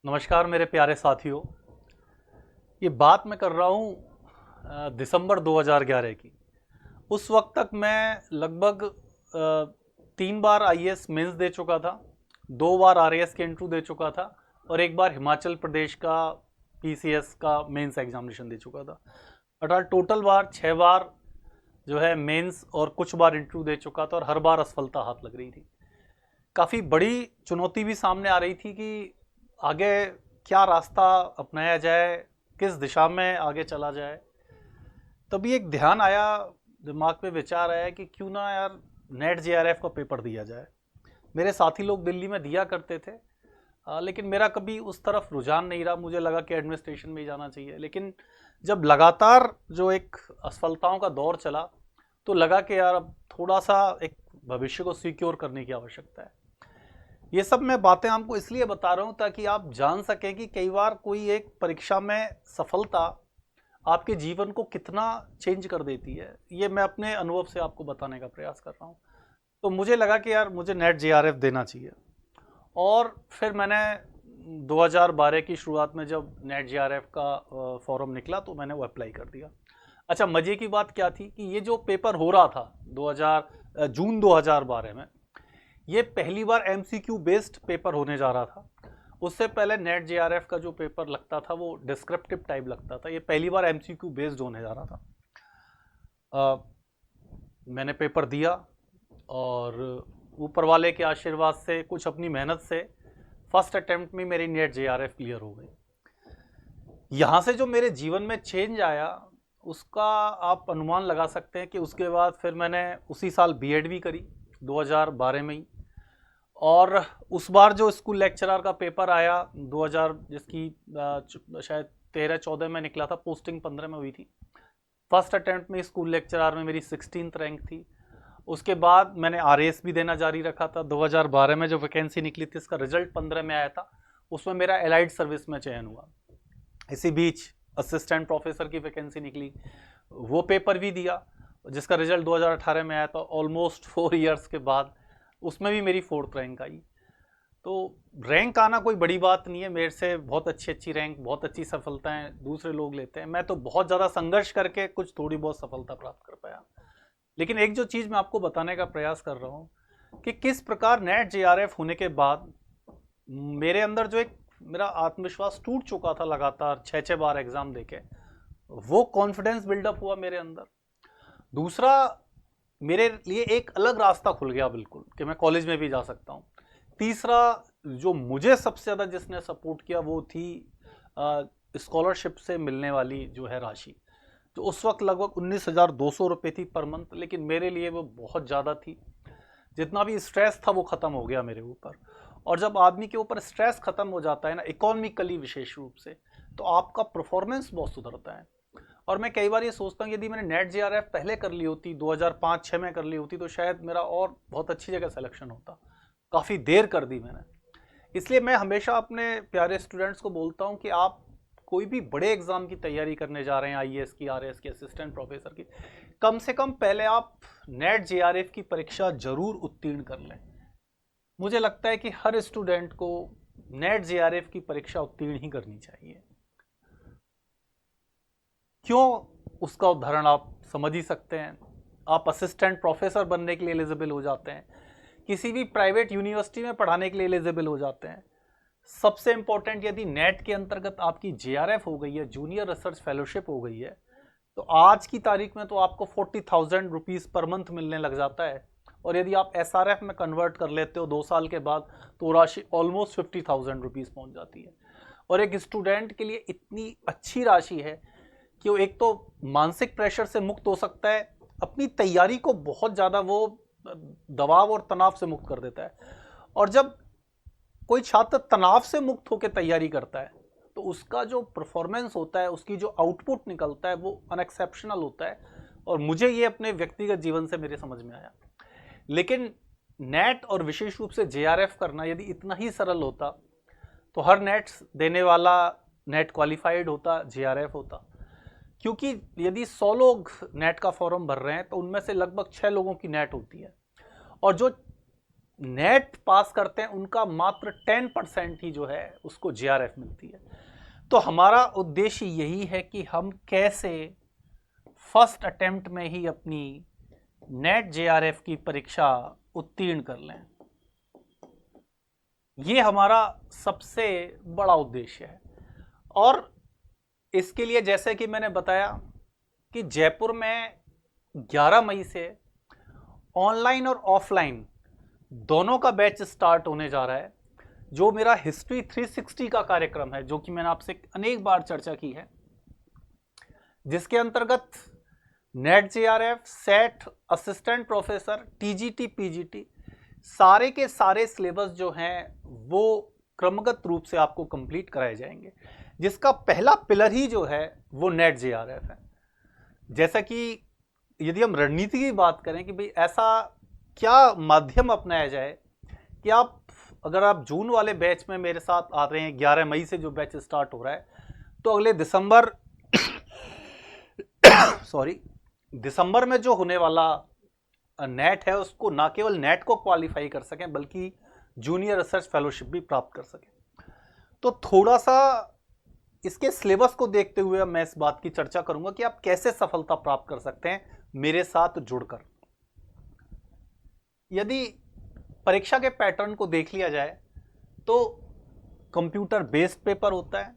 नमस्कार मेरे प्यारे साथियों। ये बात मैं कर रहा हूँ दिसंबर 2011 की। उस वक्त तक मैं लगभग 3 बार आईएएस मेंस दे चुका था, 2 बार आरएएस के इंटरव्यू दे चुका था और एक बार हिमाचल प्रदेश का पीसीएस का मेंस एग्जामिनेशन दे चुका था। अर्थात टोटल बार 6 बार जो है मेंस और कुछ बार इंटरव्यू दे चुका था और हर बार असफलता हाथ लग रही थी। काफ़ी बड़ी चुनौती भी सामने आ रही थी कि आगे क्या रास्ता अपनाया जाए, किस दिशा में आगे चला जाए। तभी एक ध्यान आया, दिमाग में विचार आया कि क्यों ना यार नेट जेआरएफ का पेपर दिया जाए। मेरे साथी लोग दिल्ली में दिया करते थे, लेकिन मेरा कभी उस तरफ रुझान नहीं रहा। मुझे लगा कि एडमिनिस्ट्रेशन में ही जाना चाहिए। लेकिन जब लगातार जो एक असफलताओं का दौर चला तो लगा कि यार अब थोड़ा सा एक भविष्य को सिक्योर करने की आवश्यकता है। ये सब मैं बातें आपको इसलिए बता रहा हूँ ताकि आप जान सकें कि कई बार कोई एक परीक्षा में सफलता आपके जीवन को कितना चेंज कर देती है। ये मैं अपने अनुभव से आपको बताने का प्रयास कर रहा हूँ। तो मुझे लगा कि यार मुझे नेट जेआरएफ देना चाहिए और फिर मैंने 2012 की शुरुआत में जब नेट जेआरएफ का फॉर्म निकला तो मैंने वो अप्लाई कर दिया। अच्छा, मजे की बात क्या थी कि ये जो पेपर हो रहा था जून 2012 में, ये पहली बार एमसीक्यू बेस्ड पेपर होने जा रहा था। उससे पहले नेट जेआरएफ का जो पेपर लगता था वो डिस्क्रिप्टिव टाइप लगता था। ये पहली बार एमसीक्यू बेस्ड होने जा रहा था। मैंने पेपर दिया और ऊपर वाले के आशीर्वाद से, कुछ अपनी मेहनत से फर्स्ट अटेम्प्ट में मेरी नेट जेआरएफ क्लियर हो गई। यहाँ से जो मेरे जीवन में चेंज आया उसका आप अनुमान लगा सकते हैं कि उसके बाद फिर मैंने उसी साल बीएड भी करी 2012 में ही। और उस बार जो स्कूल लेक्चरर का पेपर आया 2000, जिसकी शायद 13-14 में निकला था, पोस्टिंग 15 में हुई थी। फर्स्ट अटेम्प्ट में स्कूल लेक्चरर में मेरी 16th रैंक थी। उसके बाद मैंने आरएएस भी देना जारी रखा था। 2012 में जो वैकेंसी निकली थी इसका रिजल्ट 15 में आया था, उसमें मेरा एलाइड सर्विस में चयन हुआ। इसी बीच असिस्टेंट प्रोफेसर की वैकेंसी निकली, वो पेपर भी दिया जिसका रिजल्ट 2018 में आया था। ऑलमोस्ट 4 ईयर्स के बाद उसमें भी मेरी 4th रैंक आई। तो रैंक आना कोई बड़ी बात नहीं है। मेरे से बहुत अच्छी अच्छी रैंक, बहुत अच्छी सफलताएं दूसरे लोग लेते हैं। मैं तो बहुत ज़्यादा संघर्ष करके कुछ थोड़ी बहुत सफलता प्राप्त कर पाया। लेकिन एक जो चीज़ मैं आपको बताने का प्रयास कर रहा हूँ कि किस प्रकार नेट जेआरएफ होने के बाद मेरे अंदर जो एक मेरा आत्मविश्वास टूट चुका था लगातार 6-6 बार एग्जाम देके, वो कॉन्फिडेंस बिल्डअप हुआ मेरे अंदर। दूसरा, मेरे लिए एक अलग रास्ता खुल गया बिल्कुल कि मैं कॉलेज में भी जा सकता हूँ। तीसरा, जो मुझे सबसे ज़्यादा जिसने सपोर्ट किया वो थी स्कॉलरशिप से मिलने वाली जो है राशि, जो उस वक्त लगभग 19,200 रुपये थी पर मंथ। लेकिन मेरे लिए वो बहुत ज़्यादा थी। जितना भी स्ट्रेस था वो ख़त्म हो गया मेरे ऊपर। और जब आदमी के ऊपर स्ट्रेस ख़त्म हो जाता है ना, इकोनॉमिकली विशेष रूप से, तो आपका परफॉर्मेंस बहुत सुधरता है। और मैं कई बार ये सोचता हूँ यदि मैंने नेट जेआरएफ पहले कर ली होती, 2005-6 में कर ली होती, तो शायद मेरा और बहुत अच्छी जगह सिलेक्शन होता। काफ़ी देर कर दी मैंने। इसलिए मैं हमेशा अपने प्यारे स्टूडेंट्स को बोलता हूँ कि आप कोई भी बड़े एग्जाम की तैयारी करने जा रहे हैं, आईएएस की, आरएएस की, असिस्टेंट प्रोफेसर की, कम से कम पहले आप नेट जेआरएफ की परीक्षा जरूर उत्तीर्ण कर लें। मुझे लगता है कि हर स्टूडेंट को नेट जेआरएफ की परीक्षा उत्तीर्ण ही करनी चाहिए। क्यों, उसका उदाहरण आप समझ ही सकते हैं। आप असिस्टेंट प्रोफेसर बनने के लिए एलिजिबल हो जाते हैं, किसी भी प्राइवेट यूनिवर्सिटी में पढ़ाने के लिए एलिजिबल हो जाते हैं। सबसे इंपॉर्टेंट, यदि नेट के अंतर्गत आपकी जेआरएफ हो गई है, जूनियर रिसर्च फेलोशिप हो गई है, तो आज की तारीख में तो आपको 40,000 रुपीज़ पर मंथ मिलने लग जाता है। और यदि आप एसआरएफ में कन्वर्ट कर लेते हो 2 साल के बाद, तो राशि ऑलमोस्ट 50,000 रुपीज़ पहुंच जाती है। और एक स्टूडेंट के लिए इतनी अच्छी राशि है कि वो एक तो मानसिक प्रेशर से मुक्त हो सकता है, अपनी तैयारी को बहुत ज़्यादा वो दबाव और तनाव से मुक्त कर देता है। और जब कोई छात्र तनाव से मुक्त होकर तैयारी करता है तो उसका जो परफॉर्मेंस होता है, उसकी जो आउटपुट निकलता है, वो अनएक्सेप्शनल होता है। और मुझे ये अपने व्यक्तिगत जीवन से मेरे समझ में आया। लेकिन नेट और विशेष रूप से जेआरएफ करना यदि इतना ही सरल होता तो हर नेट देने वाला नेट क्वालिफाइड होता, जेआरएफ होता। क्योंकि यदि 100 लोग नेट का फॉर्म भर रहे हैं तो उनमें से लगभग 6 लोगों की नेट होती है। और जो नेट पास करते हैं उनका मात्र 10% ही जो है उसको जेआरएफ मिलती है। तो हमारा उद्देश्य यही है कि हम कैसे फर्स्ट अटेम्प्ट में ही अपनी नेट जेआरएफ की परीक्षा उत्तीर्ण कर लें, ये हमारा सबसे बड़ा उद्देश्य है। और इसके लिए जैसे कि मैंने बताया कि जयपुर में 11 मई से ऑनलाइन और ऑफलाइन दोनों का बैच स्टार्ट होने जा रहा है। जो मेरा हिस्ट्री 360 का कार्यक्रम है, जो कि मैंने आपसे अनेक बार चर्चा की है, जिसके अंतर्गत net JRF, set, assistant professor, TGT, PGT सारे के सारे सिलेबस जो हैं वो क्रमगत रूप से आपको कंप्लीट कराए जाएंगे, जिसका पहला पिलर ही जो है वो नेट जेआरएफ है। जैसा कि यदि हम रणनीति की बात करें कि भाई ऐसा क्या माध्यम अपनाया जाए कि अगर आप जून वाले बैच में मेरे साथ आ रहे हैं, 11 मई से जो बैच स्टार्ट हो रहा है, तो अगले दिसंबर में जो होने वाला नेट है उसको ना केवल नेट को क्वालिफाई कर सकें बल्कि जूनियर रिसर्च फेलोशिप भी प्राप्त कर सकें। तो थोड़ा सा इसके सिलेबस को देखते हुए मैं इस बात की चर्चा करूंगा कि आप कैसे सफलता प्राप्त कर सकते हैं मेरे साथ जुड़कर। यदि परीक्षा के पैटर्न को देख लिया जाए तो कंप्यूटर बेस्ड पेपर होता है,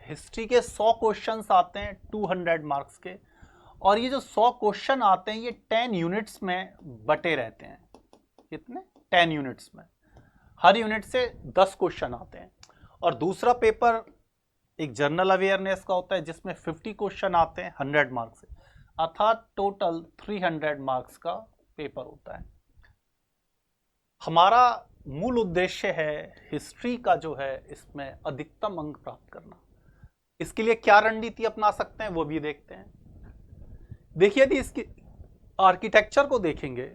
हिस्ट्री के 100 क्वेश्चंस आते हैं 200 मार्क्स के, और ये जो 100 क्वेश्चन आते हैं ये 10 यूनिट्स में बटे रहते हैं। कितने? 10 यूनिट्स में, हर यूनिट से 10 क्वेश्चन आते हैं। और दूसरा पेपर एक जनरल अवेयरनेस का होता है जिसमें 50 क्वेश्चन आते हैं 100 मार्क्स से, अर्थात टोटल 300 मार्क्स का पेपर होता है। हमारा मूल उद्देश्य है हिस्ट्री का जो है इसमें अधिकतम अंक प्राप्त करना। इसके लिए क्या रणनीति अपना सकते हैं वो भी देखते हैं। देखिए, यदि इसकी आर्किटेक्चर को देखेंगे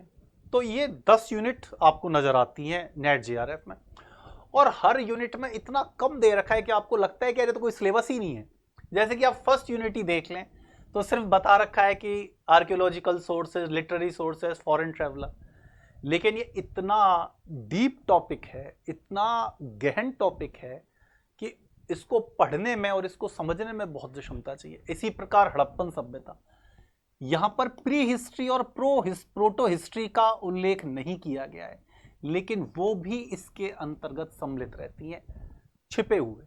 तो ये 10 यूनिट आपको नजर आती हैं नेट जेआरएफ में, और हर यूनिट में इतना कम दे रखा है कि आपको लगता है कि अरे तो कोई सिलेबस ही नहीं है। जैसे कि आप फर्स्ट यूनिट ही देख लें तो सिर्फ बता रखा है कि archaeological sources, literary sources, foreign traveller, लेकिन ये इतना डीप टॉपिक है, इतना गहन टॉपिक है कि इसको पढ़ने में और इसको समझने में बहुत क्षमता चाहिए। इसी प्रकार हड़प्पन सभ्यता, यहां पर प्री हिस्ट्री और प्रोटो हिस्ट्री का उल्लेख नहीं किया गया है, लेकिन वो भी इसके अंतर्गत सम्मिलित रहती हैं, छिपे हुए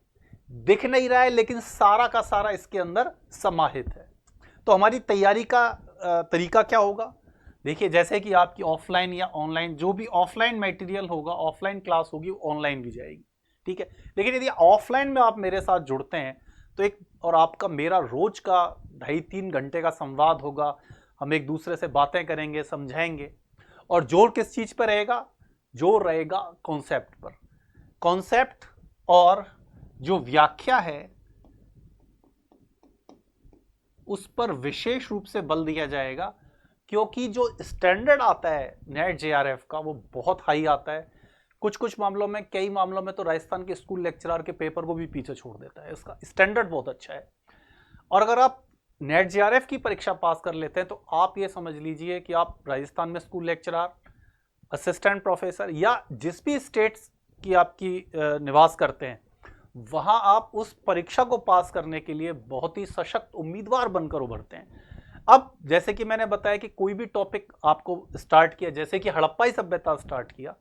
दिख नहीं रहा है लेकिन सारा का सारा इसके अंदर समाहित है। तो हमारी तैयारी का तरीका क्या होगा? देखिए, जैसे कि आपकी ऑफलाइन या ऑनलाइन, जो भी ऑफलाइन मटेरियल होगा, ऑफलाइन क्लास होगी, वो ऑनलाइन भी जाएगी, ठीक है। लेकिन यदि ऑफलाइन में आप मेरे साथ जुड़ते हैं तो और आपका मेरा रोज का 2.5-3 घंटे का संवाद होगा, हम एक दूसरे से बातें करेंगे, समझाएंगे, और जोर किस चीज पर रहेगा? जोर रहेगा कॉन्सेप्ट पर। कॉन्सेप्ट और जो व्याख्या है उस पर विशेष रूप से बल दिया जाएगा, क्योंकि जो स्टैंडर्ड आता है नेट जेआरएफ का वो बहुत हाई आता है। कुछ मामलों में, कई मामलों में तो राजस्थान के स्कूल लेक्चरर के पेपर को भी पीछे छोड़ देता है। इसका स्टैंडर्ड बहुत अच्छा है। और अगर आप नेट जेआरएफ की परीक्षा पास कर लेते हैं तो आप ये समझ लीजिए कि आप राजस्थान में स्कूल लेक्चरर, असिस्टेंट प्रोफेसर या जिस भी स्टेट्स की आपकी निवास करते हैं, वहां आप उस परीक्षा को पास करने के लिए बहुत ही सशक्त उम्मीदवार बनकर उभरते हैं। अब जैसे कि मैंने बताया कि कोई भी टॉपिक आपको स्टार्ट किया, जैसे कि हड़प्पाई सभ्यता स्टार्ट किया,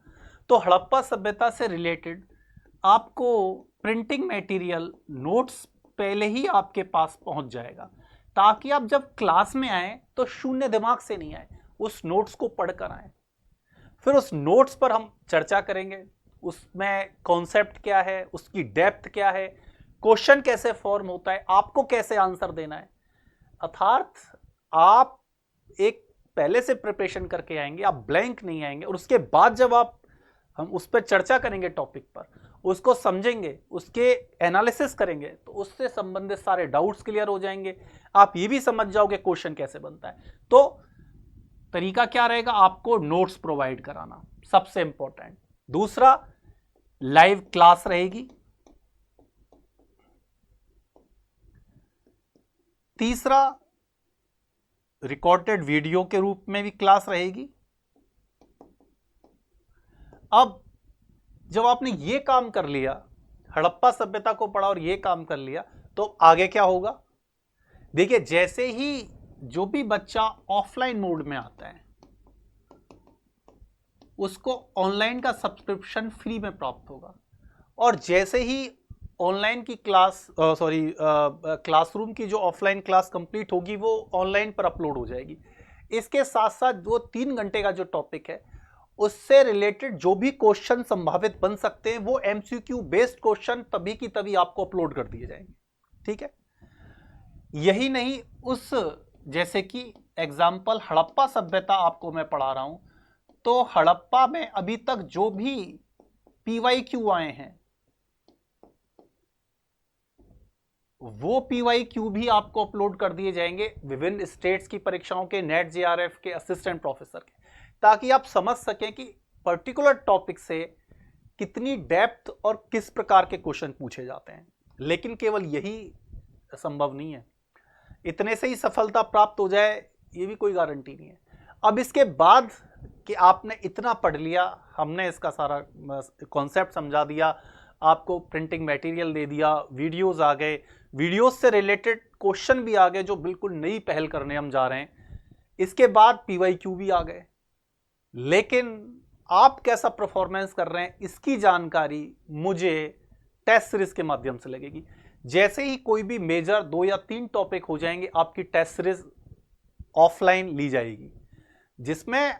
तो हड़प्पा सभ्यता से रिलेटेड आपको प्रिंटिंग मटेरियल, नोट्स पहले ही आपके पास पहुंच जाएगा, ताकि आप जब क्लास में आए तो शून्य दिमाग से नहीं आए, उस नोट्स को पढ़कर आए। फिर उस नोट्स पर हम चर्चा करेंगे, उसमें कॉन्सेप्ट क्या है, उसकी डेप्थ क्या है, क्वेश्चन कैसे फॉर्म होता है, आपको कैसे आंसर देना है। अर्थात आप एक पहले से प्रिपरेशन करके आएंगे, आप ब्लैंक नहीं आएंगे। और उसके बाद जब हम उस पर चर्चा करेंगे, टॉपिक पर उसको समझेंगे, उसके एनालिसिस करेंगे, तो उससे संबंधित सारे डाउट्स क्लियर हो जाएंगे। आप ये भी समझ जाओगे क्वेश्चन कैसे बनता है। तो तरीका क्या रहेगा? आपको नोट्स प्रोवाइड कराना सबसे इंपॉर्टेंट। दूसरा, लाइव क्लास रहेगी। तीसरा, रिकॉर्डेड वीडियो के रूप में भी क्लास रहेगी। अब जब आपने ये काम कर लिया, हड़प्पा सभ्यता को पढ़ा और ये काम कर लिया, तो आगे क्या होगा? देखिए, जैसे ही जो भी बच्चा ऑफलाइन मोड में आता है उसको ऑनलाइन का सब्सक्रिप्शन फ्री में प्राप्त होगा, और जैसे ही ऑनलाइन की क्लास क्लासरूम की जो ऑफलाइन क्लास कंप्लीट होगी वो ऑनलाइन पर अपलोड हो जाएगी। इसके साथ साथ वो 3 घंटे का जो टॉपिक है उससे रिलेटेड जो भी क्वेश्चन संभावित बन सकते हैं वो एमसीक्यू बेस्ड क्वेश्चन तभी की तभी आपको अपलोड कर दिए जाएंगे। ठीक है, यही नहीं, उस जैसे कि एग्जाम्पल हड़प्पा सभ्यता आपको मैं पढ़ा रहा हूं, तो हड़प्पा में अभी तक जो भी पीवाईक्यू आए हैं वो पीवाईक्यू भी आपको अपलोड कर दिए जाएंगे विभिन्न स्टेट्स की परीक्षाओं के, नेट जेआरएफ के, असिस्टेंट प्रोफेसर के, ताकि आप समझ सकें कि पर्टिकुलर टॉपिक से कितनी डेप्थ और किस प्रकार के क्वेश्चन पूछे जाते हैं। लेकिन केवल यही संभव नहीं है, इतने से ही सफलता प्राप्त हो जाए ये भी कोई गारंटी नहीं है। अब इसके बाद कि आपने इतना पढ़ लिया, हमने इसका सारा कॉन्सेप्ट समझा दिया, आपको प्रिंटिंग मटेरियल दे दिया, वीडियोस आ गए, वीडियोस से रिलेटेड क्वेश्चन भी आ गए जो बिल्कुल नई पहल करने हम जा रहे हैं, इसके बाद पीवाईक्यू भी आ गए, लेकिन आप कैसा परफॉर्मेंस कर रहे हैं इसकी जानकारी मुझे टेस्ट सीरीज के माध्यम से लगेगी। जैसे ही कोई भी मेजर 2 या 3 टॉपिक हो जाएंगे आपकी टेस्ट सीरीज ऑफलाइन ली जाएगी, जिसमें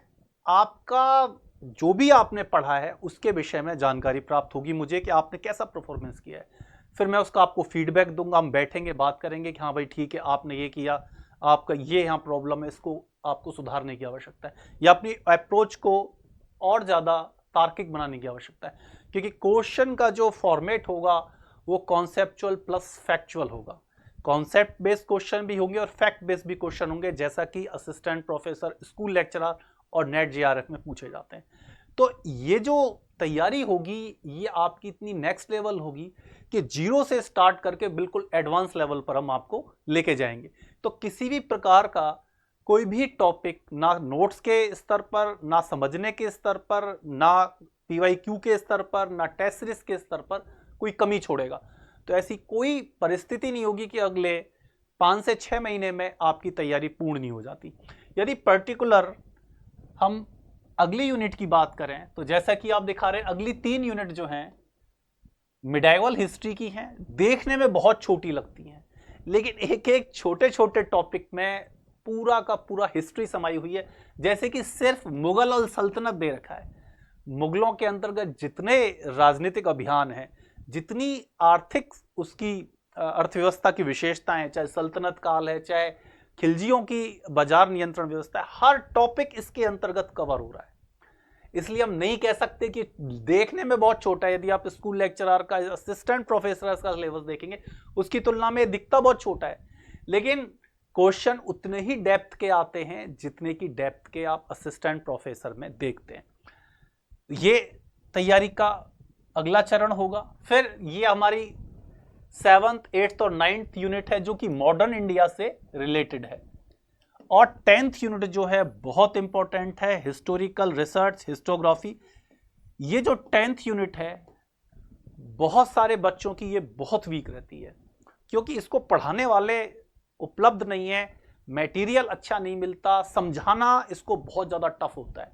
आपका जो भी आपने पढ़ा है उसके विषय में जानकारी प्राप्त होगी मुझे कि आपने कैसा परफॉर्मेंस किया है। फिर मैं उसका आपको फीडबैक दूंगा, हम बैठेंगे, बात करेंगे कि हाँ भाई ठीक है, आपने ये किया, आपका ये यहाँ प्रॉब्लम है, इसको आपको सुधारने की आवश्यकता है, या अपनी अप्रोच को और ज़्यादा तार्किक बनाने की आवश्यकता है, क्योंकि क्वेश्चन का जो फॉर्मेट होगा वो कॉन्सेप्चुअल प्लस फैक्चुअल होगा। कॉन्सेप्ट बेस्ड क्वेश्चन भी होंगे और फैक्ट बेस्ड भी क्वेश्चन होंगे, जैसा कि असिस्टेंट प्रोफेसर, स्कूल लेक्चरर और नेट जेआरएफ में पूछे जाते हैं। तो ये जो तैयारी होगी ये आपकी इतनी नेक्स्ट लेवल होगी कि जीरो से स्टार्ट करके बिल्कुल एडवांस लेवल पर हम आपको लेके जाएंगे। तो किसी भी प्रकार का कोई भी टॉपिक ना नोट्स के स्तर पर, ना समझने के स्तर पर, ना पीवाईक्यू के स्तर पर, ना टेस्ट सीरीज के स्तर पर कोई कमी छोड़ेगा। तो ऐसी कोई परिस्थिति नहीं होगी कि अगले 5 से 6 महीने में आपकी तैयारी पूर्ण नहीं हो जाती। यदि पर्टिकुलर हम अगली यूनिट की बात करें तो जैसा कि आप दिखा रहे हैं, अगली 3 यूनिट जो हैं मिडाइवल हिस्ट्री की हैं, देखने में बहुत छोटी लगती हैं, लेकिन एक एक छोटे छोटे टॉपिक में पूरा का पूरा हिस्ट्री समाई हुई है। जैसे कि सिर्फ मुगल और सल्तनत दे रखा है, मुगलों के अंतर्गत जितने राजनीतिक अभियान हैं, जितनी आर्थिक उसकी अर्थव्यवस्था की विशेषताएं, चाहे सल्तनत काल है, चाहे खिलजियों की बाजार नियंत्रण व्यवस्था है, हर टॉपिक इसके अंतर्गत कवर हो रहा है। इसलिए हम नहीं कह सकते कि देखने में बहुत छोटा है। यदि आप स्कूल लेक्चरर का, असिस्टेंट प्रोफेसर का सिलेबस देखेंगे उसकी तुलना में दिखता बहुत छोटा है, लेकिन क्वेश्चन उतने ही डेप्थ के आते हैं जितने की डेप्थ के आप असिस्टेंट प्रोफेसर में देखते हैं। ये तैयारी का अगला चरण होगा। फिर ये हमारी 7th, 8th और 9th यूनिट है जो कि मॉडर्न इंडिया से रिलेटेड है, और 10th यूनिट जो है बहुत इंपॉर्टेंट है, हिस्टोरिकल रिसर्च, हिस्टोग्राफी। ये जो 10th यूनिट है बहुत सारे बच्चों की ये बहुत वीक रहती है, क्योंकि इसको पढ़ाने वाले उपलब्ध नहीं है, मटेरियल अच्छा नहीं मिलता, समझाना इसको बहुत ज़्यादा टफ होता है,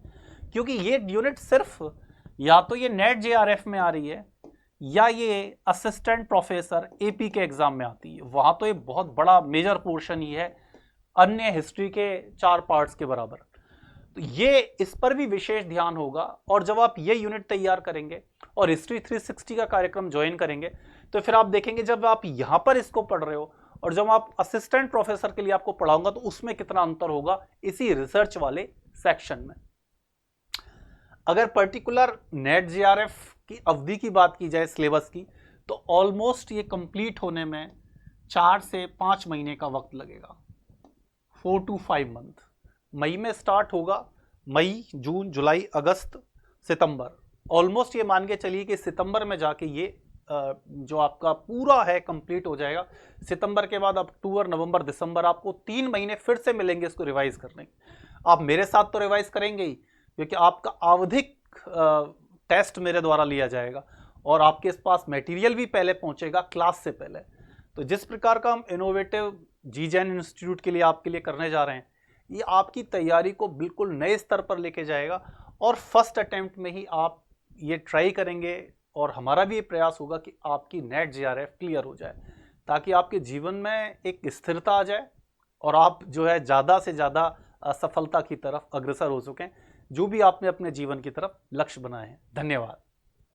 क्योंकि ये यूनिट सिर्फ या तो ये नेट जेआरएफ में आ रही है या ये असिस्टेंट प्रोफेसर एपी के एग्जाम में आती है। वहाँ तो ये बहुत बड़ा मेजर पोर्शन ही है, अन्य हिस्ट्री के 4 पार्ट्स के बराबर। तो ये इस पर भी विशेष ध्यान होगा, और जब आप ये यूनिट तैयार करेंगे और हिस्ट्री 360 का कार्यक्रम ज्वाइन करेंगे तो फिर आप देखेंगे जब आप यहाँ पर इसको पढ़ रहे हो और जब आप असिस्टेंट प्रोफेसर के लिए आपको पढ़ाऊंगा तो उसमें कितना अंतर होगा इसी रिसर्च वाले सेक्शन में। अगर पर्टिकुलर नेट जेआरएफ की अवधि की बात की जाए सिलेबस की, तो ऑलमोस्ट ये कंप्लीट होने में 4 से 5 महीने का वक्त लगेगा, 4 to 5 मंथ। मई में स्टार्ट होगा, मई, जून, जुलाई, अगस्त, सितंबर, ऑलमोस्ट ये मान के चलिए कि सितंबर में जाके ये जो आपका पूरा है कंप्लीट हो जाएगा। सितंबर के बाद अक्टूबर, नवंबर, दिसंबर, आपको 3 महीने फिर से मिलेंगे इसको रिवाइज करने। आप मेरे साथ तो रिवाइज करेंगे ही, क्योंकि आपका आवधिक टेस्ट मेरे द्वारा लिया जाएगा और आपके पास मटेरियल भी पहले पहुंचेगा क्लास से पहले। तो जिस प्रकार का हम इनोवेटिव जीजैन इंस्टीट्यूट के लिए आपके लिए करने जा रहे हैं, ये आपकी तैयारी को बिल्कुल नए स्तर पर लेके जाएगा और फर्स्ट अटेम्प्ट में ही आप ये ट्राई करेंगे और हमारा भी ये प्रयास होगा कि आपकी नेट जेआरएफ क्लियर हो जाए, ताकि आपके जीवन में एक स्थिरता आ जाए और आप जो है ज़्यादा से ज़्यादा सफलता की तरफ अग्रसर हो सकें, जो भी आपने अपने जीवन की तरफ लक्ष्य बनाए हैं। धन्यवाद।